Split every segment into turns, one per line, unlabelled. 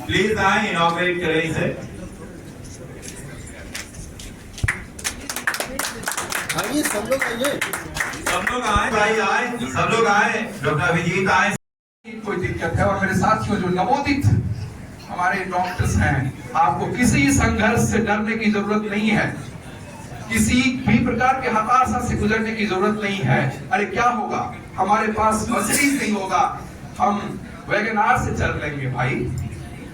Please आए inaugurate करें इसे।
आइए सब लोग आइए,
सब लोग आए भाई, आए सब लोग आए। डॉक्टर अभिजीत आए।
कोई दिक्कत है। और मेरे साथियों जो नवोदित हमारे डॉक्टर्स हैं, आपको किसी संघर्ष से डरने की जरूरत नहीं है, किसी भी प्रकार के हताशा से गुजरने की जरूरत नहीं है। अरे क्या होगा, हमारे पास मर्सिडीज नहीं होगा, हम वैगनार से चल लेंगे भाई,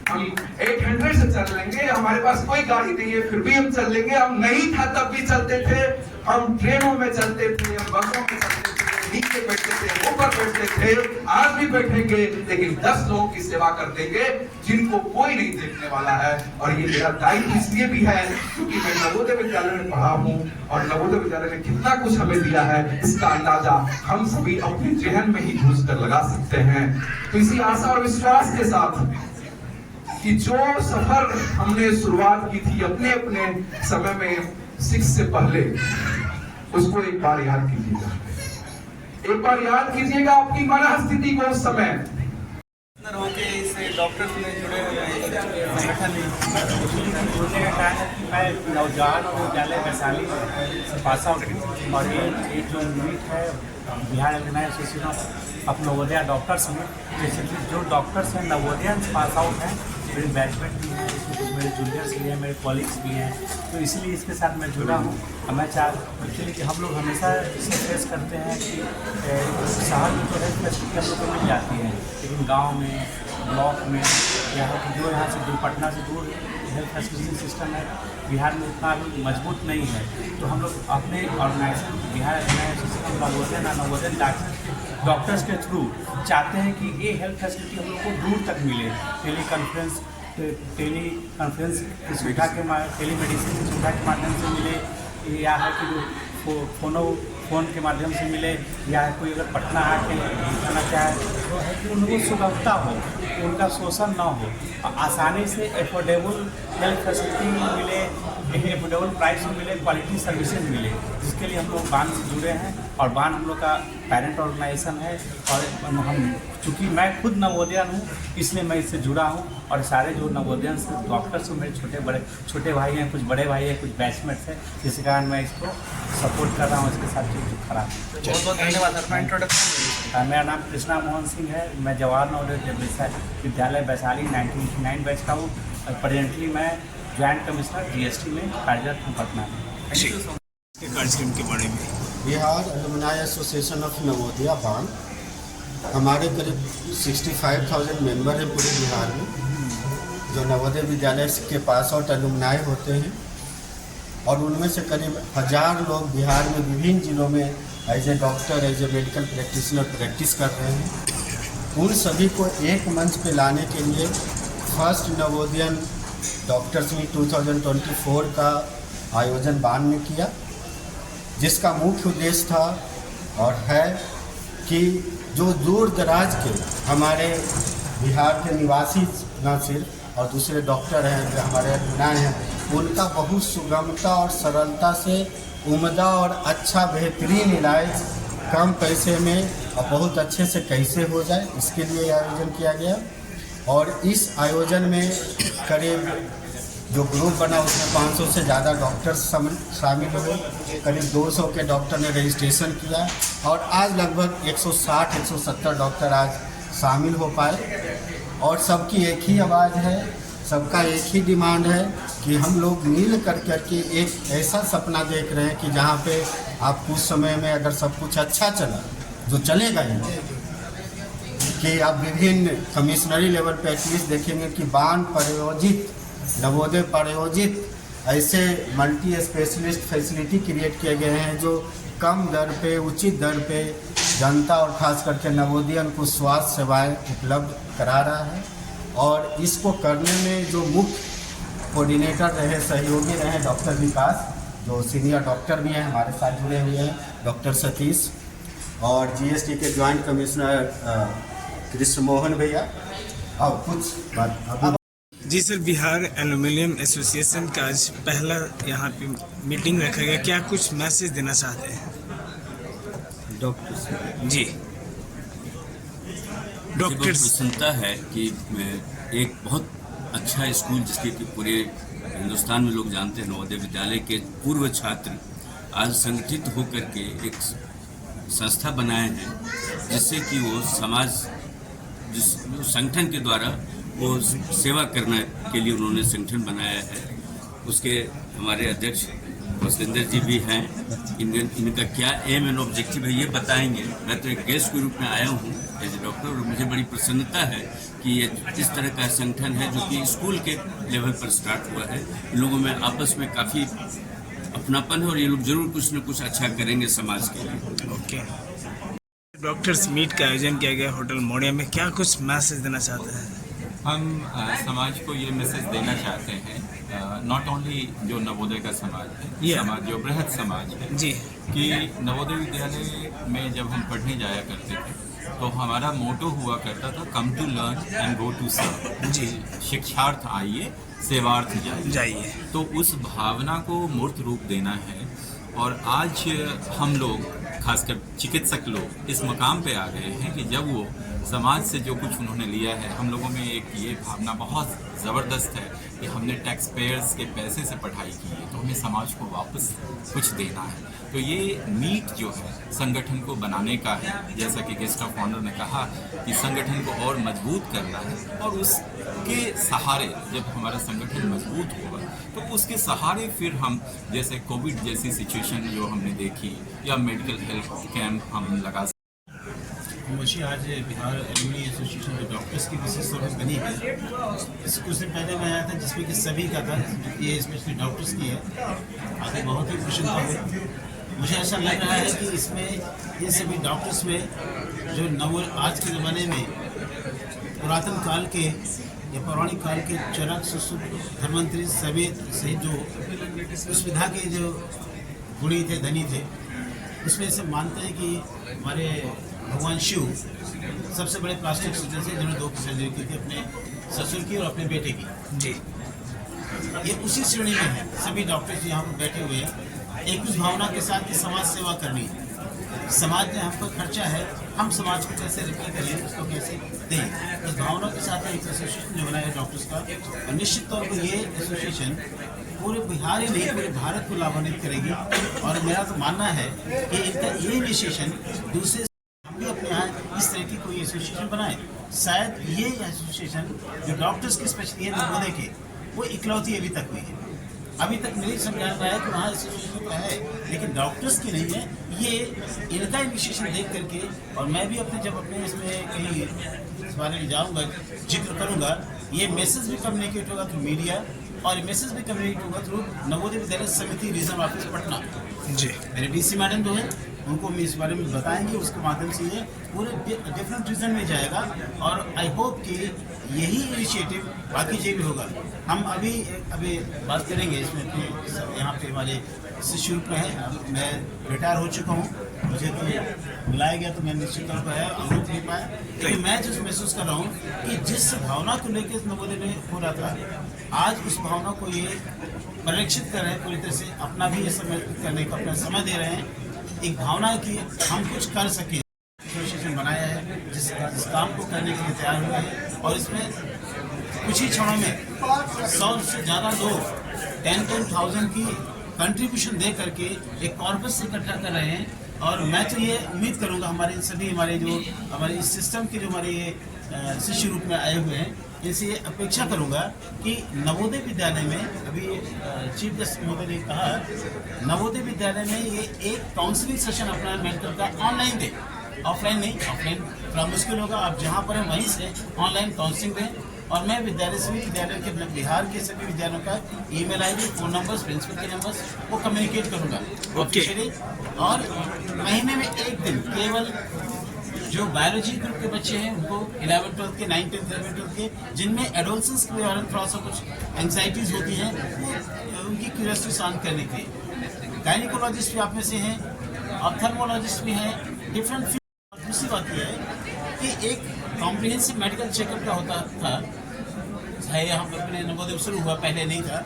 हम 800 से चल लेंगे। हमारे पास कोई गाड़ी नहीं है फिर भी हम चल लेंगे। हम नहीं था तब भी चलते थे, हम ट्रेनों में चलते थे, हम बसों में चलते थे, नीचे बैठते थे, ऊपर बैठते थे, आज भी बैठेंगे, लेकिन 10 लोगों की सेवा कर देंगे जिनको कोई नहीं देखने वाला है। और ये मेरा दायित्व इसलिए भी है क्योंकि मैं नवोदय विद्यालय में पढ़ा हूँ, और नवोदय विद्यालय ने कितना कुछ हमें दिया है इसका अंदाजा हम सभी अपने जहन में ही घुस कर लगा सकते हैं। तो इसी आशा और विश्वास के साथ कि जो सफर हमने शुरुआत की थी अपने अपने समय में 6 से पहले, उसको एक बार याद कीजिएगा, एक बार याद कीजिएगा अपनी मानव स्थिति को उस समय।
होके इस डॉक्टर से जुड़े हुए संगठन जुड़ने का कारण है कि मैं नौजवान और विद्यालय वैशाली से पास आउट हूँ, और ये जो यूनिट है Bihar organise association of Navodaya doctors में, जैसे कि जो डॉक्टर्स हैं नवोदया पास आउट हैं, मेरे बैचमेट भी हैं, इसमें कुछ मेरे जूनियर्स भी हैं, मेरे कॉलीग्स भी हैं, तो इसलिए इसके साथ मैं जुड़ा हूँ। मैं एक्चुअली कि हम लोग हमेशा इसे फेस करते हैं कि शहर में तो हेल्थ फैसिलिटी हम लोग को मिल जाती है, लेकिन गांव में, ब्लॉक में, जो यहाँ से दूर, पटना से दूर हेल्थ फैसिलिटी सिस्टम है बिहार में उतना अभी मजबूत नहीं है। तो हम लोग अपने organisation Bihar organisation Navodaya doctors के थ्रू चाहते हैं कि ये हेल्थ फैसिलिटी हम लोग को दूर तक मिले। टेली कॉन्फ्रेंस की सुविधा के टेलीमेडिसिन की सुविधा के माध्यम से मिले, या है कि जो फ़ोन के माध्यम से मिले, या कोई अगर पटना आके करना चाहे तो है कि उनको सुगमता हो, उनका शोषण ना हो, आसानी से एफोर्डेबल हेल्थ फैसिलिटी मिले, एफोर्डेबल प्राइस में मिले, क्वालिटी सर्विसेज मिले, जिसके लिए हम लोग बान से जुड़े हैं। और बान हम लोग का पेरेंट ऑर्गेनाइजेशन है, और हम चूँकि मैं खुद नवोदयन हूँ इसलिए मैं इससे जुड़ा हूँ, और सारे जो नवोदयन से डॉक्टर्स हैं मेरे छोटे भाई हैं, कुछ बड़े भाई हैं, कुछ बैचमेट्स हैं, जिस कारण मैं इसको सपोर्ट कर रहा हूँ, इसके साथ जो खड़ा हूँ। बहुत बहुत धन्यवाद सर। इंट्रोडक्शन, मेरा नाम कृष्णा मोहन सिंह है, मैं जवाहर नवोदय विद्यालय वैशाली 1989 बैच का हूँ। प्रेजेंटली मैं ज्वाइंट कमिश्नर GST में कार्यरत हूँ पटना में।
कार्यक्रम के बारे में
Bihar alumni association of Navodaya बान, हमारे करीब 65,000 मेंबर हैं पूरे बिहार में, जो नवोदय विद्यालय के पास आउट एलुमनाई होते हैं, और उनमें से करीब 1000 लोग बिहार में विभिन्न जिलों में as a doctor, as a medical practitioner practice कर रहे हैं। उन सभी को एक मंच पे लाने के लिए फर्स्ट नवोदयन डॉक्टर्स मीट 2024 का आयोजन बान में किया, जिसका मुख्य उद्देश्य था और है कि जो दूर दराज के हमारे बिहार के निवासी न सिर्फ और दूसरे डॉक्टर हैं जो हमारे अलुमनाई हैं, उनका बहुत सुगमता और सरलता से उम्दा और अच्छा बेहतरीन इलाज कम पैसे में और बहुत अच्छे से कैसे हो जाए, इसके लिए आयोजन किया गया। और इस आयोजन में करीब जो ग्रुप बना उसमें 500 से ज़्यादा डॉक्टर्स शामिल हुए, करीब 200 के डॉक्टर ने रजिस्ट्रेशन किया, और आज लगभग 160-170 डॉक्टर आज शामिल हो पाए। और सबकी एक ही आवाज़ है, सबका एक ही डिमांड है कि हम लोग मिल करके एक ऐसा सपना देख रहे हैं कि जहाँ पे आप कुछ समय में अगर सब कुछ अच्छा चला, जो चलेगा ही, कि आप विभिन्न कमिश्नरी लेवल पे एटलीस्ट देखेंगे कि बान प्रायोजित, नवोदय प्रायोजित ऐसे मल्टी स्पेशलिस्ट फैसिलिटी क्रिएट किए गए हैं जो कम दर पे, उचित दर पे जनता और खास करके नवोदयन को स्वास्थ्य सेवाएं उपलब्ध करा रहा है। और इसको करने में जो मुख्य कोऑर्डिनेटर रहे, सहयोगी रहे डॉक्टर विकास, जो सीनियर डॉक्टर भी हैं हमारे साथ जुड़े हुए हैं, डॉक्टर सतीश, और GST के ज्वाइंट कमिश्नर कृष्ण मोहन भैया। और कुछ बात
जी सर, बिहार एल्यूमिनियम एसोसिएशन का आज पहला यहाँ पे मीटिंग रखा गया, क्या कुछ मैसेज देना चाहते हैं
डॉक्टर
जी? डॉक्टर्स
प्रसन्नता है कि एक बहुत अच्छा स्कूल जिसके कि पूरे हिंदुस्तान में लोग जानते हैं, नवोदय विद्यालय के पूर्व छात्र आज संगठित होकर के एक संस्था बनाए हैं, जिससे कि वो समाज जिस संगठन के द्वारा वो सेवा करने के लिए उन्होंने संगठन बनाया है। उसके हमारे अध्यक्ष कौशलेंद्र जी भी हैं। इनका क्या एम एंड ऑब्जेक्टिव है ये बताएंगे। मैं तो एक गेस्ट के रूप में आया हूँ एज ए डॉक्टर, और मुझे बड़ी प्रसन्नता है कि ये इस तरह का संगठन है जो कि स्कूल के लेवल पर स्टार्ट हुआ है। इन लोगों में आपस में काफ़ी अपनापन है और ये लोग जरूर कुछ न कुछ अच्छा करेंगे समाज के लिए।
ओके। डॉक्टर्स मीट का आयोजन किया गया होटल मोड़िया में, क्या कुछ मैसेज देना चाहते हैं?
हम समाज को ये मैसेज देना चाहते हैं, नॉट ओनली जो नवोदय का समाज है, समाज जो बृहद समाज है
जी,
कि नवोदय विद्यालय में जब हम पढ़ने जाया करते थे तो हमारा मोटो हुआ करता था, come to learn and go to serve.
जी,
शिक्षार्थ आइए, सेवार्थ
जाइए।
तो उस भावना को मूर्त रूप देना है। और आज हम लोग, खासकर चिकित्सक लोग, इस मकाम पे आ गए हैं कि जब वो समाज से जो कुछ उन्होंने लिया है, हम लोगों में एक ये भावना बहुत ज़बरदस्त है कि हमने टैक्स पेयर्स के पैसे से पढ़ाई की है, तो हमें समाज को वापस कुछ देना है। तो ये मीट जो है संगठन को बनाने का है, जैसा कि गेस्ट ऑफ ऑनर ने कहा कि संगठन को और मजबूत करना है, और उसके सहारे जब हमारा संगठन मजबूत होगा तो उसके सहारे फिर हम, जैसे कोविड जैसी सिचुएशन जो हमने देखी, या मेडिकल हेल्थ कैंप हम लगा।
मुझे आज बिहार एलुमनी एसोसिएशन जो डॉक्टर्स की विशेष सर्विस बनी है, इस कुछ दिन पहले मैं आया था जिसमें कि सभी का था, ये स्पेशली डॉक्टर्स की है। आगे बहुत ही प्रसन्नता हुई। मुझे ऐसा लग रहा है कि इसमें ये सभी डॉक्टर्स में जो आज के ज़माने में पुरातन काल के या पौराणिक काल के चरक धर्मंत्री सभी जो उस विधा के जो गुणी थे, धनी थे, उसमें से मानते हैं कि हमारे भगवान शिव सबसे बड़े प्लास्टिक सर्जन थे, जिन्होंने 2 की सर्जरी की थी, अपने ससुर की और अपने बेटे की।
जी,
ये उसी श्रेणी में है। सभी डॉक्टर्स यहाँ पर बैठे हुए हैं एक उस भावना के साथ कि समाज सेवा करनी है। समाज में हमको खर्चा है, हम समाज को कैसे रिपेयर करें, उसको कैसे दें, उस भावना के साथ एक एसोसिएशन जो बनाया है डॉक्टर्स का। और निश्चित तौर पर ये एसोसिएशन पूरे बिहार ही नहीं, पूरे भारत को लाभान्वित करेगी। और मेरा तो मानना है कि इनका ये इनिशिएशन दूसरे भी अपने यहाँ इस तरह की कोई एसोसिएशन बनाए। शायद ये एसोसिएशन जो डॉक्टर्स की स्पेशली है नवोदय के, वो इकलौती अभी तक हुई है। अभी तक मेरी समझ आता है कि वहाँ एसोसिएशन तो है, लेकिन डॉक्टर्स की नहीं है। ये इनका इनिशिएशन देख करके, और मैं भी जब अपने इसमें कहीं इस बारे में जाऊँगा, जिक्र करूँगा, ये मैसेज भी कम्युनिकेट होगा थ्रू मीडिया, और मैसेज भी कम्युनिकेट होगा थ्रू नवोदय विद्यालय समिति रीजनल ऑफिस पटना।
जी,
मेरे डीसी मैडम जो है उनको हम इस बारे में बताएंगे, उसके माध्यम से ये पूरे डिफरेंट रीजन में जाएगा। और आई होप कि यही इनिशिएटिव बाकी जगह भी होगा। हम अभी बात करेंगे इसमें कि यहाँ पे हमारे शिष्य रूप में है, मैं रिटायर हो चुका हूँ, मुझे तो बुलाया गया तो मैं निश्चित तौर पर अनुरोध नहीं पाया, लेकिन मैं जो महसूस कर रहा हूँ कि जिस भावना को लेकर नवोदय में हो रहा था, आज उस भावना को ये परिरक्षित कर रहे हैं पूरी तरह से, अपना भी ये समय करने का अपना समय दे रहे हैं। एक भावना कि हम कुछ कर सकें, एसोसिएशन बनाया है जिस काम को करने के लिए तैयार हुए हैं। और इसमें कुछ ही क्षणों में 100 से ज़्यादा लोग 10,000 की कंट्रीब्यूशन दे करके एक कॉर्पस इकट्ठा कर रहे हैं। और मैं तो ये उम्मीद करूंगा हमारे हमारे इस सिस्टम के जो हमारे ये शिष्य रूप में आए हुए हैं, इनसे ये अपेक्षा करूंगा कि नवोदय विद्यालय में, अभी चीफ गेस्ट महोदय ने कहा, नवोदय विद्यालय में ये एक काउंसलिंग सेशन अपना मेडिकल का ऑनलाइन दे, ऑफलाइन नहीं। ऑफलाइन थोड़ा मुश्किल होगा, आप जहाँ पर हैं वहीं से ऑनलाइन काउंसलिंग दें। और मैं विद्यालय के बिहार के सभी विद्यालयों का email ID, phone numbers, principal के नंबर्स वो कम्युनिकेट करूँगा ऑफिशियली। और महीने में एक दिन केवल जो बायोलॉजी ग्रुप के बच्चे हैं उनको 11th 12th के 9th 10th 11th 12th के, जिनमें एडोलसेंस के बारे में थोड़ा सा कुछ एंग्जाइटीज होती हैं, वो उनकी क्यूरियोसिटी शांत करने के लिए। गायनिकोलॉजिस्ट भी आप में से हैं, ऑप्थेल्मोलॉजिस्ट भी हैं, डिफरेंट फील्ड। दूसरी बात यह है कि एक कॉम्प्रिहेंसिव मेडिकल चेकअप का होता था, यहाँ पर अपने नवोदय शुरू हुआ, पहले नहीं था।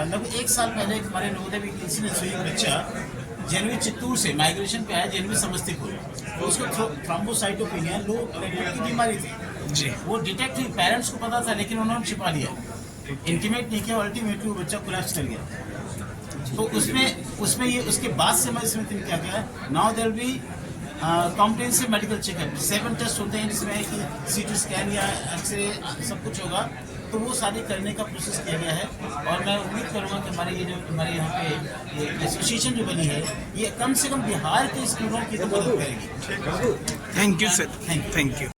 लगभग 1 साल पहले हमारे नवोदय में एक इंसिडेंस हुई, बच्चा जेनवी चित्तूर से माइग्रेशन पे आया, जेनवी समस्तीपुर, तो उसको थ्रोम्बोसाइटोपेनिया लो प्लेटलेट की बीमारी थी
जी।
वो डिटेक्ट हुई, पेरेंट्स को पता था लेकिन उन्होंने छिपा लिया, इंटीमेट नहीं किया, अल्टीमेटली वो बच्चा कोलैप्स कर गया। तो उसमें ये उसके बाद से मैं इसमें क्या किया, now there be comprehensive medical checkup, 7 test होते हैं जिसमें कि सीटी स्कैन या एक्सरे सब कुछ होगा, तो वो सारे करने का प्रोसेस किया गया है। और मैं उम्मीद करूँगा कि हमारे यहाँ पे ये एसोसिएशन जो बनी है ये कम से कम बिहार के स्कूलों की तो मदद करेगी।
Thank you sir,
Thank you.
Thank you.